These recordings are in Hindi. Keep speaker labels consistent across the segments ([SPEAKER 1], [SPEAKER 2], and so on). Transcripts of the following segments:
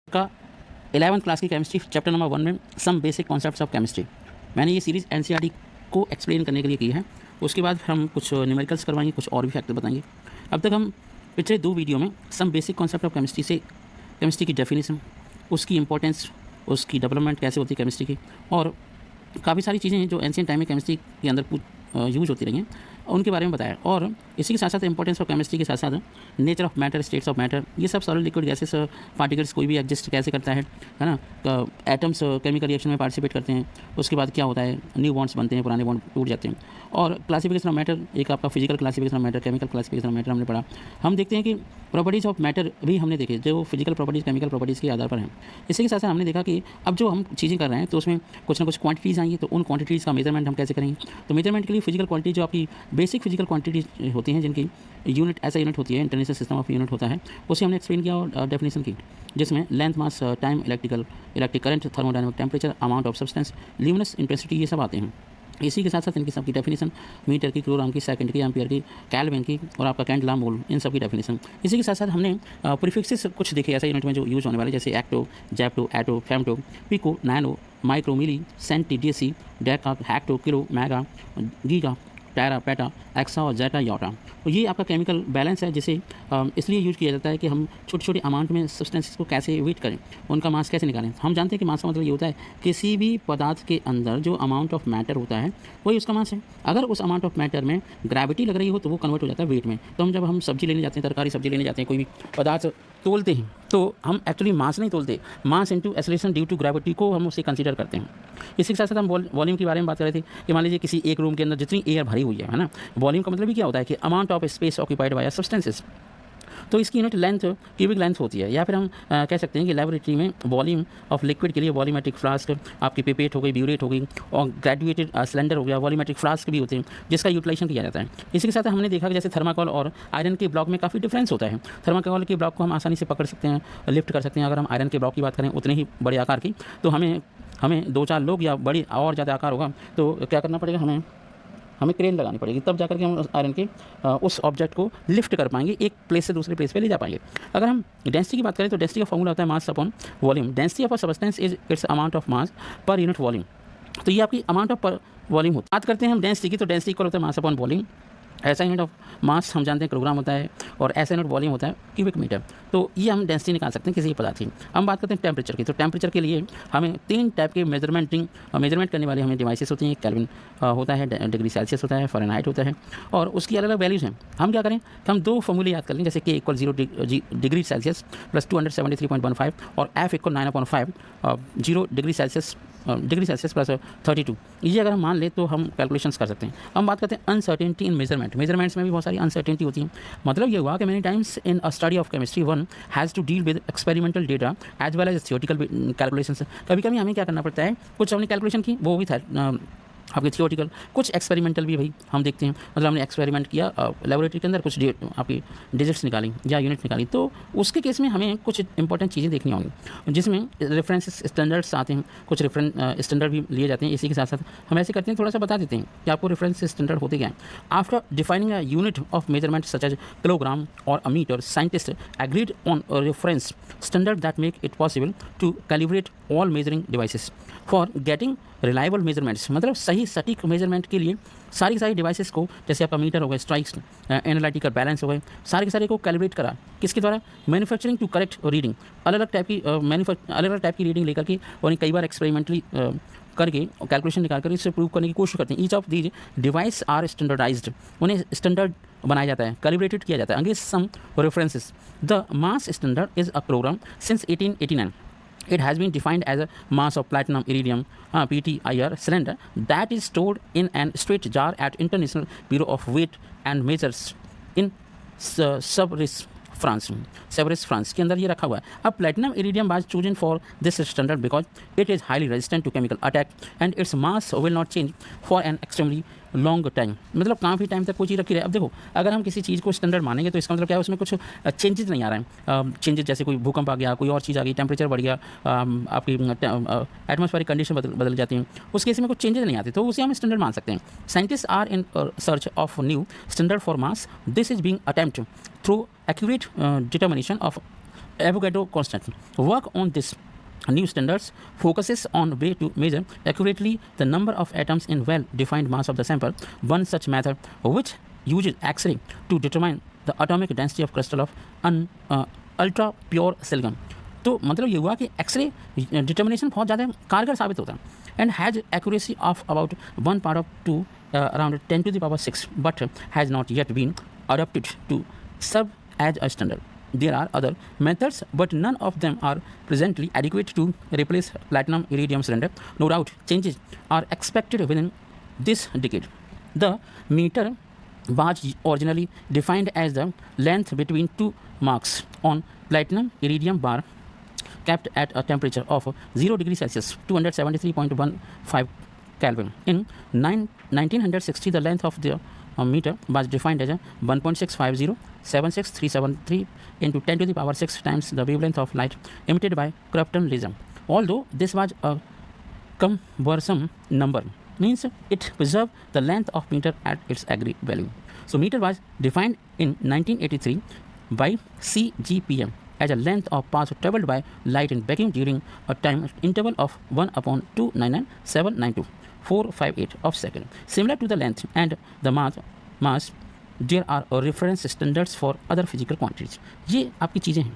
[SPEAKER 1] का 11th क्लास की केमिस्ट्री चैप्टर नंबर 1 में some basic concepts of chemistry. मैंने ये सीरीज़ एनसीईआरटी को एक्सप्लेन करने के लिए की है। उसके बाद हम कुछ न्यूमेरिकल्स करवाएंगे, कुछ और भी फैक्टर बताएंगे। अब तक हम पिछले 2 वीडियो में some basic concept of chemistry से केमिस्ट्री की डेफिनेशन, उसकी इंपॉर्टेंस, उसकी डेवलपमेंट कैसे होती है केमिस्ट्री की, और काफ़ी सारी चीज़ें हैं जो एंशिएंट टाइम में केमिस्ट्री के अंदर यूज होती रही हैं, उनके बारे में बताया। और इसी के साथ साथ इंपॉर्टेंस ऑफ केमिस्ट्री के साथ साथ nature of matter, states of matter, ये सब सॉलिड लिक्विड गैसेस पार्टिकल्स कोई भी एग्जिस्ट कैसे करता है ना, एटम्स केमिकल रिएक्शन में पार्टिसिपेट करते हैं, उसके बाद क्या होता है, न्यू बॉन्ड्स बनते हैं, पुराने बॉन्ड टूट जाते हैं। और क्लासिफिकेशन ऑफ मैटर, एक आपका physical classification of matter, chemical classification of matter हमने पढ़ा। हम देखते हैं कि प्रॉपर्टीज़ ऑफ मैटर भी हमने देखे, जो फिजिकल प्रॉपर्टीज़ केमिकल प्रॉपर्टीज़ के आधार पर हैं। इसी के साथ साथ हमने देखा कि अब जो हम चीज़ें कर रहे हैं तो उसमें कुछ ना कुछ क्वांटिटीज़ आएंगी, तो उन क्वांटिटीज़ का मेजरमेंट हम कैसे करेंगे। तो मेजरमेंट के लिए फिजिकल क्वांटिटी, जो आपकी बेसिक फिजिकल क्वांटिटीज होती हैं, जिनकी यूनिट ऐसा यूनिट होती है, इंटरनेशनल सिस्टम ऑफ यूनिट होता है, उसे हमने एक्सप्लेन किया और डेफिनेशन की, जिसमें length, mass, time, electric current, thermodynamic temperature, amount of substance, luminous intensity, ये सब आते हैं। इसी के साथ साथ इनकी सबकी डेफिनेशन, मीटर की, किलोग्राम की, सेकंड की, एम्पियर की, केल्विन की, और आपका कैंडला, मोल, इन सब की डेफिनेशन। इसी के साथ साथ हमने प्रीफिक्सेस कुछ देखे ऐसे यूनिट में जो यूज होने वाले, जैसे yocto, zepto, atto, femto, pico, nano, micro, milli, centi, deci, deca, hecto, kilo, mega, giga, tera, peta, exa और जेटा, योटा। तो ये आपका केमिकल बैलेंस है, जिसे इसलिए यूज किया जाता है कि हम छोटे छोटे अमाउंट में सब्सटेंसेस को कैसे वेट करें, उनका मास कैसे निकालें। हम जानते हैं कि मास का मतलब ये होता है किसी भी पदार्थ के अंदर जो अमाउंट ऑफ मैटर होता है वही उसका मास है। अगर उस अमाउंट ऑफ मैटर में ग्रेविटी लग रही हो तो वो कन्वर्ट हो जाता है वेट में। तो हम जब हम सब्जी लेने जाते हैं, तरकारी सब्जी लेने जाते हैं, कोई भी पदार्थ तोलते हैं, तो हम एक्चुअली मास नहीं तोलते, mass into acceleration due to gravity को हम उसे कंसीडर करते हैं। इसी के साथ साथ हम वॉल्यूम के बारे में बात कर रहे थे कि मान लीजिए किसी एक रूम के अंदर जितनी एयर भरी हुई है ना, वॉल्यूम का मतलब भी क्या होता है कि amount of space occupied by substances. तो इसकी यूनिट लेंथ, क्यूबिक लेंथ होती है। या फिर हम कह सकते हैं कि लेबोरेटरी में वॉल्यूम ऑफ लिक्विड के लिए वॉल्यूमेट्रिक फ्लास्क, आपकी पिपेट हो गई, ब्यूरेट हो गई, और ग्रेजुएटेड सिलेंडर हो गया, वॉल्यूमेट्रिक फ्लास्क भी होते हैं, जिसका यूटिलाइजेशन किया जाता है। इसी के साथ हमने देखा कि जैसे थर्माकोल और आयरन के ब्लॉक में काफ़ी डिफरेंस होता है। थर्माकोल के ब्लॉक को हम आसानी से पकड़ सकते हैं, लिफ्ट कर सकते हैं। अगर हम आयरन के ब्लॉक की बात करें उतने ही बड़े आकार की, तो हमें 2-4 लोग या बड़ी और ज़्यादा आकार होगा तो क्या करना पड़ेगा, हमें क्रेन लगानी पड़ेगी, तब जाकर के हम आयरन के उस ऑब्जेक्ट को लिफ्ट कर पाएंगे, एक प्लेस से दूसरे प्लेस पे ले जा पाएंगे। अगर हम डेंसिटी की बात करें तो डेंसिटी का फॉर्मूला होता है mass upon volume. Density of a substance is it's amount of mass per unit volume. तो ये आपकी अमाउंट ऑफ पर वॉल्यूम होती है। बात करते हैं हम डेंसिटी की, तो डेंसिटी इक्वल होता है मास अपॉन वॉल्यूम। ऐसा यूनिट ऑफ मास हम जानते हैं किलोग्राम होता है, और ऐसा यूनिट वॉल्यूम होता है क्यूबिक मीटर। तो ये हम डेंसिटी निकाल सकते हैं किसी पदार्थ की। हम बात करते हैं टेम्परेचर की, तो टेम्परेचर के लिए हमें 3 टाइप के मेजरमेंट करने वाले हमें डिवाइसेस होती हैं। केल्विन होता है, डिग्री सेल्सियस होता है, फ़ारेनहाइट होता है, और उसकी अलग अलग वैल्यूज़ हैं। हम क्या करें कि हम 2 फॉर्मूले याद कर लें, जैसे K = 0 डिग्री सेल्सियस प्लस 273.15, और F = 9/5 0 डिग्री सेल्सियस प्लस 32। ये अगर हम मान लें तो हम कैलकुलेशंस कर सकते हैं। हम बात करते हैं अनसर्टेनिटी इन मेजरमेंट्स में भी बहुत सारी अनसर्टेनिटी होती है। मतलब ये हुआ कि many times in a study of chemistry one has to deal with experimental data as well as theoretical calculations. कभी कभी हमें क्या करना पड़ता है, कुछ हमने कैलकुलेशन की, वो भी था आपके थियोरेटिकल, कुछ एक्सपेरिमेंटल भी भाई हम देखते हैं। मतलब हमने एक्सपेरिमेंट किया लेबोरेटरी के अंदर, कुछ आपकी डिजिट्स निकाली या यूनिट निकाली, तो उसके केस में हमें कुछ इंपॉर्टेंट चीज़ें देखनी होंगी, जिसमें रेफरेंस स्टैंडर्ड्स आते हैं, कुछ रेफरेंस स्टैंडर्ड भी लिए जाते हैं। इसी के साथ साथ हम ऐसे करते हैं, थोड़ा सा बता देते हैं कि आपको रेफरेंस स्टैंडर्ड होते क्या हैं। After defining a unit of measurement such as kilogram और a metre, scientist agreed on a reference standard that make it possible to calibrate all measuring devices for getting reliable measurements. मतलब सही सटीक मेजरमेंट के लिए सारी डिवाइसेस को, जैसे आपका मीटर हो गए, स्ट्राइक्स, एनालिटिकल बैलेंस हो गए, सारे के सारे को कैलिब्रेट करा, किसके द्वारा, मैन्युफैक्चरिंग टू करेक्ट रीडिंग। अलग अलग टाइप की रीडिंग लेकर के, और कई बार एक्सपेरिमेंटली करके कैलकुलेशन निकाल कर इससे प्रूव करने की कोशिश करते हैं। Each of these device are standardized, उन्हें स्टैंडर्ड बनाया जाता है, कैलिब्रेटेड किया जाता है against some references. The mass standard is a kilogram since 1889. It has been defined as a mass of platinum iridium PTIR cylinder that is stored in an straight jar at International Bureau of Weight and Measures in Sevres, France के अंदर ये रखा हुआ है। अब platinum iridium was chosen for this standard because it is highly resistant to chemical attack and its mass will not change for an extremely long time. मतलब काफ़ी टाइम तक कोई चीज़ रखी रहे। अब देखो, अगर हम किसी चीज़ को स्टैंडर्ड मानेंगे तो इसका मतलब क्या है, उसमें कुछ चेंजेस नहीं आ रहे हैं। चेंजेस जैसे कोई भूकंप आ गया, कोई और चीज़ आ गई, टेम्परेचर बढ़ गया, आपकी एटमॉस्फेरिक कंडीशन बदल जाती हैं, उस केस में कुछ चेंजेस नहीं आते, तो उसे हम स्टैंडर्ड मान सकते हैं। Scientist are in search of new standard for mass. This is being attempt through accurate determination of Avogadro constant. Work on this new standards focuses on way to measure accurately the number of atoms in well-defined mass of the sample. One such method, which uses X-ray to determine the atomic density of crystal of ultra pure silicon. तो मतलब ये हुआ कि एक्सरे डिटर्मिनेशन बहुत ज़्यादा कारगर साबित होता है and has accuracy of about 1/2 around 10 to the power 6 but has not yet been adopted to serve as a standard. There are other methods, but none of them are presently adequate to replace platinum iridium cylinder. No doubt, changes are expected within this decade. The meter was originally defined as the length between two marks on platinum iridium bar kept at a temperature of 0 degrees Celsius, 273.15 Kelvin. In 1960, the length of the meter was defined as a 1.65076373 into 10 to the power 6 times the wavelength of light emitted by Crofton Prism. Although this was a cumbersome number, means it preserved the length of meter at its agreed value. So meter was defined in 1983 by CGPM as a length of path traveled by light in vacuum during a time interval of 1/299,792,458 of second. Similar to the length and the mass, there are reference standards for other physical quantities. ये आपकी चीज़ें हैं.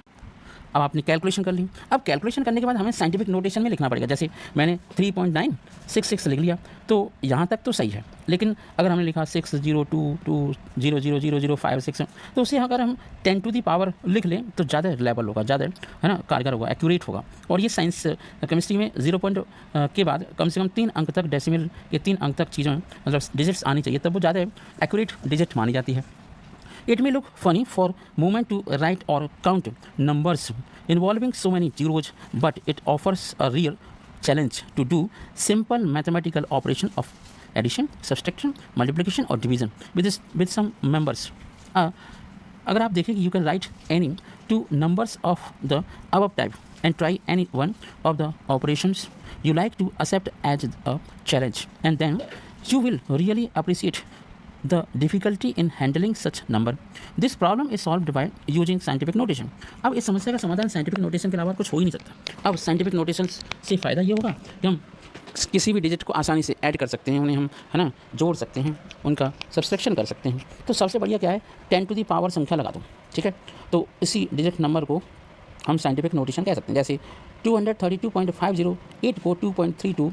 [SPEAKER 1] अब आपने कैलकुलेशन कर ली. अब कैलकुलेशन करने के बाद हमें साइंटिफिक नोटेशन में लिखना पड़ेगा. जैसे मैंने 3.966 लिख लिया तो यहाँ तक तो सही है, लेकिन अगर हमने लिखा 60220000056 तो उसे अगर हम 10 to the power लिख लें तो ज़्यादा रिलायबल होगा, ज़्यादा है ना, कारगर होगा, एक्यूरेट होगा. और ये साइंस केमिस्ट्री में 0 पॉइंट के बाद कम से कम 3 अंक तक डेसिमल के 3 अंक तक चीज़ें मतलब डिजिट्स आनी चाहिए, तब वो ज़्यादा एक्यूरेट डिजिट मानी जाती है. It may look funny for moment to write or count numbers involving so many zeros, but it offers a real challenge to do simple mathematical operation of addition, subtraction, multiplication or division with some members. अगर आप देखें कि you can write any two numbers of the above type and try any one of the operations you like to accept as a challenge, and then you will really appreciate the difficulty in handling such number. This problem is solved by using scientific notation. अब इस समस्या का समाधान साइंटिफिक नोटेशन के अलावा कुछ हो ही नहीं सकता. अब साइंटिफिक नोटेशन से फ़ायदा ये होगा कि हम किसी भी डिजिट को आसानी से ऐड कर सकते हैं, उन्हें हम है ना जोड़ सकते हैं, उनका सब्सट्रैक्शन कर सकते हैं. तो सबसे बढ़िया क्या है, 10 to the power संख्या लगा दो, ठीक है. तो इसी डिजिट नंबर को हम साइंटिफिक नोटेशन कह सकते हैं. जैसे 232.508 को 2.32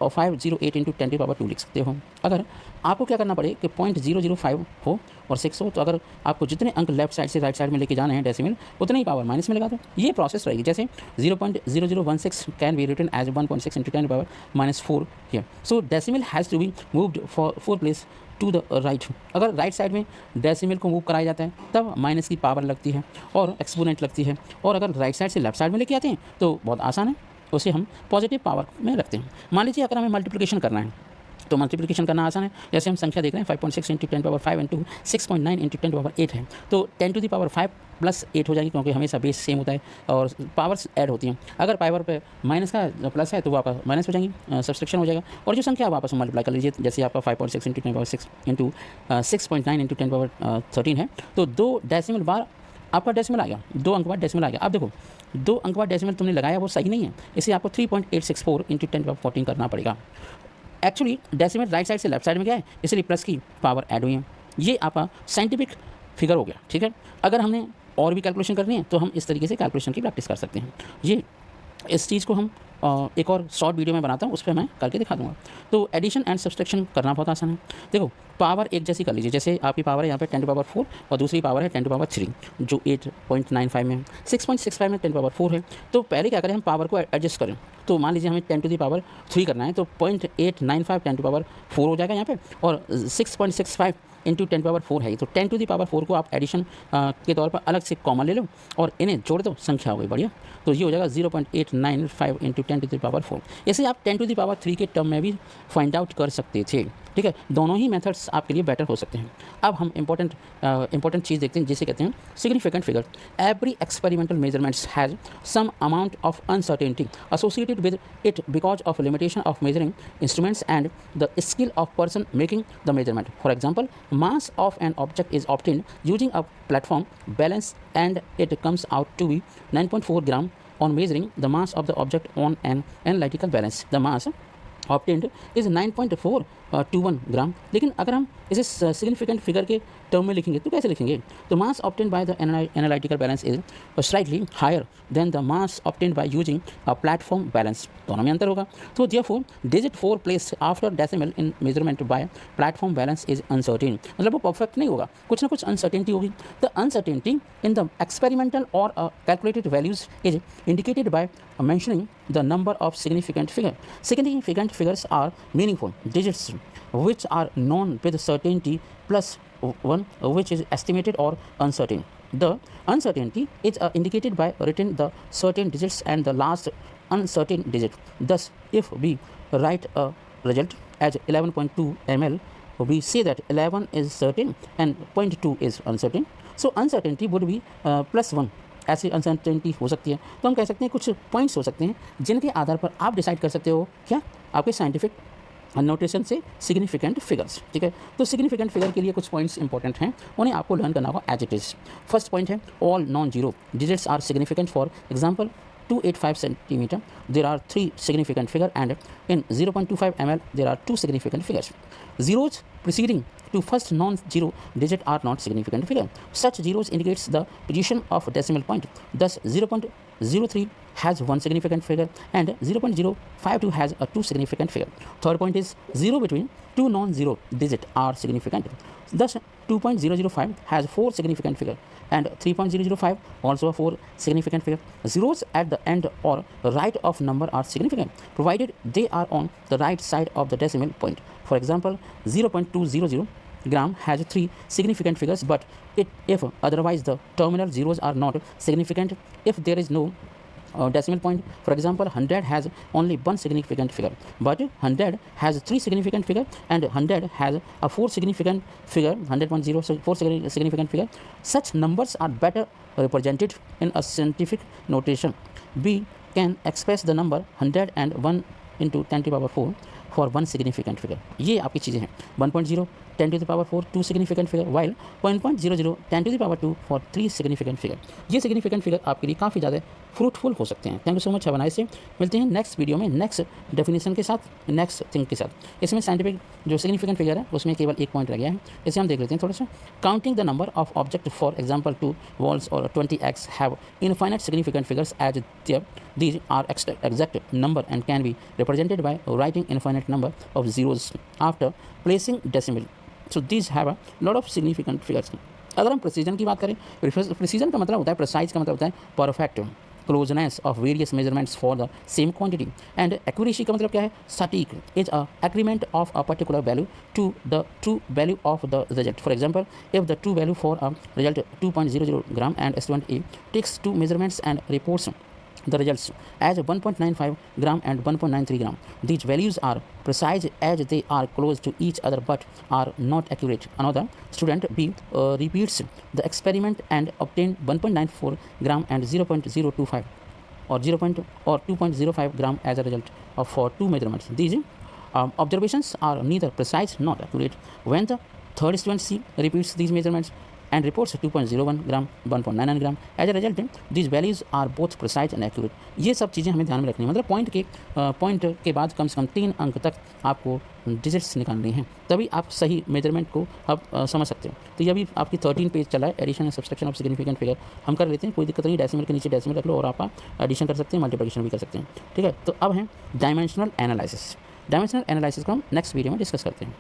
[SPEAKER 1] और 508 इंटू 10 की पावर 2 लिख सकते हो. अगर आपको क्या करना पड़े कि 0.005 हो और 6 हो, तो अगर आपको जितने अंक लेफ्ट साइड से राइट साइड में लेके जाने हैं डेसिमल, उतने ही पावर माइनस में लगा दो. ये प्रोसेस रहेगी. जैसे 0.0016 can be written as 1.6 into 10 power -4 here. So decimal has to be moved for 4 place to the right. अगर राइट साइड में डेसिमल को मूव कराया जाता है तब माइनस की पावर लगती है और एक्सपोनेंट लगती है, और अगर राइट साइड से लेफ्ट साइड में लेके आते हैं तो बहुत आसान है, उसे हम पॉजिटिव पावर में रखते हैं. मान लीजिए अगर हमें मल्टीप्लिकेशन करना है तो मल्टीप्लिकेशन करना आसान है. जैसे हम संख्या देख रहे हैं 5.6 into 10 power 5 into 6.9 into 10 power 8 है, तो 10 to the power 5 प्लस 8 हो जाएगी, क्योंकि हमेशा बेस सेम होता है और पावर्स ऐड होती हैं. अगर पावर पे माइनस का प्लस है तो वो आपका माइनस हो जाएंगी, सब्सट्रैक्शन हो जाएगा, और जो संख्या आप आपस में मल्टीप्लाई कर लीजिए. जैसे आपका 5.6 into 10 power 6 into 6.9 into 10 power 13 है, तो 2 डेसिमल बार आपका डेसिमल आ गया, 2 अंक बाद डेसिमल आ गया. अब देखो 2 अंक बाद डेसिमल तुमने लगाया वो सही नहीं है, इसे आपको 3.864 इंटू 10 पावर 14 करना पड़ेगा. एक्चुअली डेसिमल राइट साइड से लेफ्ट साइड में गया है, इसलिए प्लस की पावर ऐड हुई है. ये आपका साइंटिफिक फिगर हो गया, ठीक है. अगर हमने और भी कैलकुलेशन करनी है तो हम इस तरीके से कैलकुलेशन की प्रैक्टिस कर सकते हैं. ये इस चीज़ को हम एक और शॉर्ट वीडियो में बनाता हूँ, उस पर मैं करके दिखा दूँगा. तो एडिशन एंड सब्सट्रैक्शन करना बहुत आसान है. देखो पावर एक जैसी कर लीजिए. जैसे आपकी पावर है यहाँ पे 10 to the power 4 और दूसरी पावर है 10 to the power 3 जो 8.95 में है, 6.65 में 10 to the power 4 है. तो पहले क्या करें, हम पावर को एडजस्ट करें. तो मान लीजिए हमें 10 to the power 3 करना है, तो 0.895 10 to the power 4 हो जाएगा यहाँ पे, और 6.65 इंटू 10 पावर 4 है. तो 10 to the power 4 को आप एडिशन के तौर पर अलग से कॉमन ले लो और इन्हें जोड़ दो, संख्या हो गई बढ़िया. तो ये हो जाएगा 0.895 इंटू 10 to the power 4. ऐसे आप 10 to the power 3 के टर्म में भी फाइंड आउट कर सकते थे, ठीक है. दोनों ही मेथड्स आपके लिए बेटर हो सकते हैं. अब हम इंपॉर्टेंट चीज़ देखते हैं जिसे कहते हैं significant figure. Every experimental measurements has some amount of uncertainty associated with it because of limitation of measuring instruments and the skill of person making the measurement. For example mass of an object is obtained using a platform balance and it comes out to be 9.4 gram on measuring the mass of the object on an analytical balance. The mass obtained is 9.421 ग्राम। लेकिन अगर हम इसे सिग्निफिकेंट फिगर के टर्म में लिखेंगे तो कैसे लिखेंगे? तो mass obtained by the analytical balance is slightly higher than the mass obtained by using a platform balance. दोनों में अंतर होगा। तो therefore digit 4 place after decimal in measurement by platform balance is uncertain. मतलब वो परफेक्ट नहीं होगा, कुछ ना कुछ अनसर्टेनिटी होगी। The uncertainty in the experimental और calculated values is indicated by mentioning the number of significant figure. Significant figures are meaningful digits which are known with certainty plus one which is estimated or uncertain. The uncertainty is indicated by written the certain digits and the last uncertain digit. Thus, if we write a result as 11.2 ml, we say that 11 is certain and 0.2 is uncertain. So uncertainty would be +1. ऐसी अनसर्टेनिटी हो सकती है। तो हम कह सकते हैं कुछ पॉइंट्स हो सकते हैं जिनके आधार पर आप डिसाइड कर सकते हो क्या आपके साइंटिफिक नोटेशन से सिग्निफिकेंट फिगर्स। ठीक है, तो सिग्निफिकेंट फिगर के लिए कुछ पॉइंट्स इंपॉर्टेंट हैं, उन्हें आपको लर्न करना होगा as it is. First point है all non zero digits are significant. For example 285 centimeter there are 3 significant figure and in 0.25 ml there are 2 significant figures. Zeros preceding to first non-zero digit are not significant figure. Such zeros indicates the position of decimal point. Thus 0.03 has one significant figure and 0.052 has a two significant figure. Third point is zero between two non-zero digit are significant. Thus 2.005 has four significant figure and 3.005 also a four significant figure. Zeros at the end or right of number are significant provided they are on the right side of the decimal point. For example, 0.200 gram has three significant figures, but if otherwise the terminal zeros are not significant. If there is no decimal point, for example 100 has only one significant figure, but 100 has three significant figure and 100 has a four significant figure, 100.0 so four significant figure. Such numbers are better represented in a scientific notation. We can express the number 101 into 10 to the power 4 for one significant figure. ये आपकी चीज़ें हैं। 1.0 10 to the power 4 2 significant figure, while 1.00 10 to the power 2 for 3 significant figure. ये significant figure आपके लिए काफ़ी ज़्यादा फ्रूटफुल हो सकते हैं। Thank you so much, have a nice day. मिलते हैं नेक्स्ट वीडियो में नेक्स्ट डेफिनेशन के साथ, नेक्स्ट थिंग के साथ। इसमें साइंटिफिक जो सिग्निफिकेंट फिगर है उसमें केवल एक पॉइंट रह गया है, इसे हम देख लेते हैं थोड़ा सा। Counting the number of object for example 2 walls or 20x have infinite significant figures as these are exact number and can be represented by writing infinite number of zeros after placing decimal. So these have a lot of significant figures. अगर हम प्रिसीजन की बात करें, प्रिसीजन का मतलब होता है, प्रिसाइज का मतलब होता है perfect closeness of various measurements for the same quantity, and accuracy का मतलब क्या है, सटीक is a agreement of a particular value to the true value of the result. For example, if the true value for a result 2.00 gram and student A takes two measurements and reports the results as 1.95 gram and 1.93 gram. These values are precise as they are close to each other but are not accurate. Another student B repeats the experiment and obtained 1.94 gram and 0.025 or 2.05 gram as a result of for two measurements. These observations are neither precise nor accurate. When the third student C repeats these measurements and reports 2.01 gram 1.99 gram as a result, these values are both precise and accurate. ये सब चीज़ें हमें ध्यान में रखनी है। मतलब पॉइंट के बाद कम से कम 3 अंक तक आपको डिजिट्स निकालनी हैं, तभी आप सही मेजरमेंट को आप समझ सकते हो। तो ये अभी आपकी 13 पेज चला है, addition and subtraction of significant figure. हम कर लेते हैं, कोई दिक्कत नहीं। डेसिमल के नीचे डेसिमल रख लो और आप एडिशन कर सकते हैं, मल्टीप्लिकेशन भी कर सकते हैं। ठीक है, तो अब है डायमेंशनल एनालिसिस। डायमेंशनल एनालिसिस को हम नेक्स्ट वीडियो में डिस्कस करते हैं।